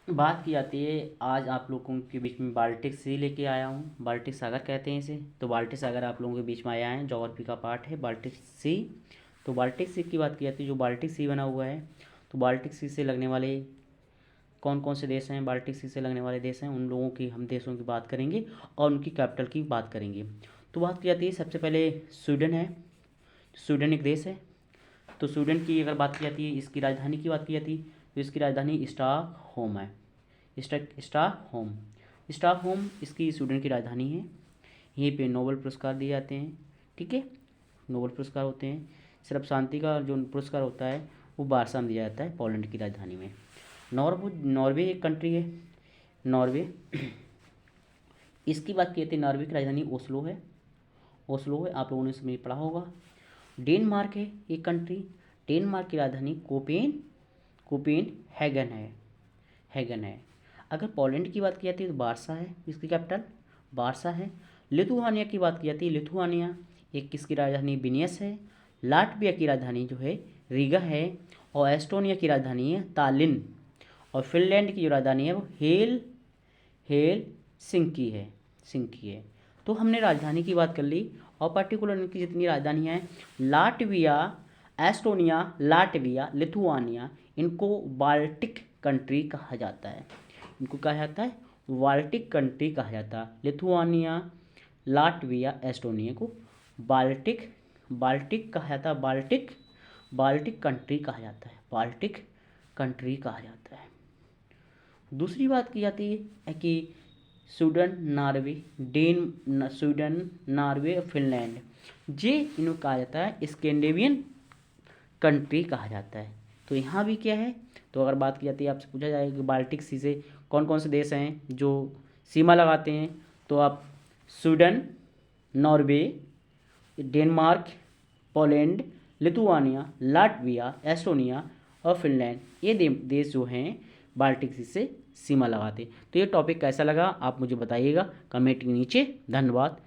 बात की जाती है, आज आप लोगों के बीच में बाल्टिक सी लेके आया हूँ। बाल्टिक सागर कहते हैं इसे। तो बाल्टिक सागर आप लोगों के बीच में आया है, ज्योग्राफी का पार्ट है बाल्टिक सी। तो बाल्टिक सी की बात की जाती है, जो बाल्टिक सी बना हुआ है, तो बाल्टिक सी से लगने वाले कौन कौन से देश हैं, बाल्टिक सी से लगने वाले देश हैं, उन लोगों की हम देशों की बात करेंगे और उनकी कैपिटल की बात करेंगे। तो बात की जाती है, सबसे पहले स्वीडन है। स्वीडन एक देश है। तो स्वीडन की अगर बात की जाती है, इसकी राजधानी की बात की जाती है, तो इसकी राजधानी स्टॉकहोम है। स्टॉकहोम। स्टॉकहोम इसकी स्वीडन की राजधानी है। यहीं पे नोबेल पुरस्कार दिए जाते हैं। ठीक है, नोबेल पुरस्कार होते हैं। सिर्फ शांति का जो पुरस्कार होता है वो वार्सा में दिया जाता है, पोलैंड की राजधानी में। नॉर्वे एक कंट्री है। नॉर्वे इसकी बात की जाती है, नॉर्वे की राजधानी ओस्लो है। ओस्लो है, आप लोगों ने इसमें पढ़ा होगा। डेनमार्क है एक कंट्री। डेनमार्क की राजधानी कोपेन हैगन है। अगर पोलैंड की बात की जाती है तो वार्सा है इसकी कैपिटल, वार्सा है। लिथुआनिया की बात की जाती है, लिथुआनिया एक किसकी राजधानी विनियस है। लाटविया की राजधानी जो है रीगा है। और एस्टोनिया की राजधानी है तालिन। और फिनलैंड की जो राजधानी है वो हेल सिंकी है। तो हमने राजधानी की बात कर ली। और पर्टिकुलर इनकी जितनी राजधानियाँ हैं, लाटविया, एस्टोनिया, लाटविया, लिथुआनिया, इनको बाल्टिक कंट्री कहा जाता है। इनको कहा जाता है बाल्टिक कंट्री कहा जाता है। लिथुआनिया, लाटविया, एस्टोनिया को बाल्टिक बाल्टिक कहा जाता है। बाल्टिक कंट्री कहा जाता है। बाल्टिक कंट्री कहा जाता है। दूसरी बात की जाती है कि स्वीडन, नॉर्वे और फिनलैंड, ये इन्हें कहा जाता है स्कैंडिनेवियन कंट्री कहा जाता है। तो यहाँ भी क्या है, तो अगर बात की जाती है, आपसे पूछा जाएगा कि बाल्टिक सी से कौन कौन से देश हैं जो सीमा लगाते हैं, तो आप Sweden, Norway, Denmark, Poland, Lithuania, Latvia, Estonia और फिनलैंड, ये देश जो हैं बाल्टिक सी से सीमा लगाते। तो ये टॉपिक कैसा लगा आप मुझे बताइएगा कमेंट के नीचे। धन्यवाद।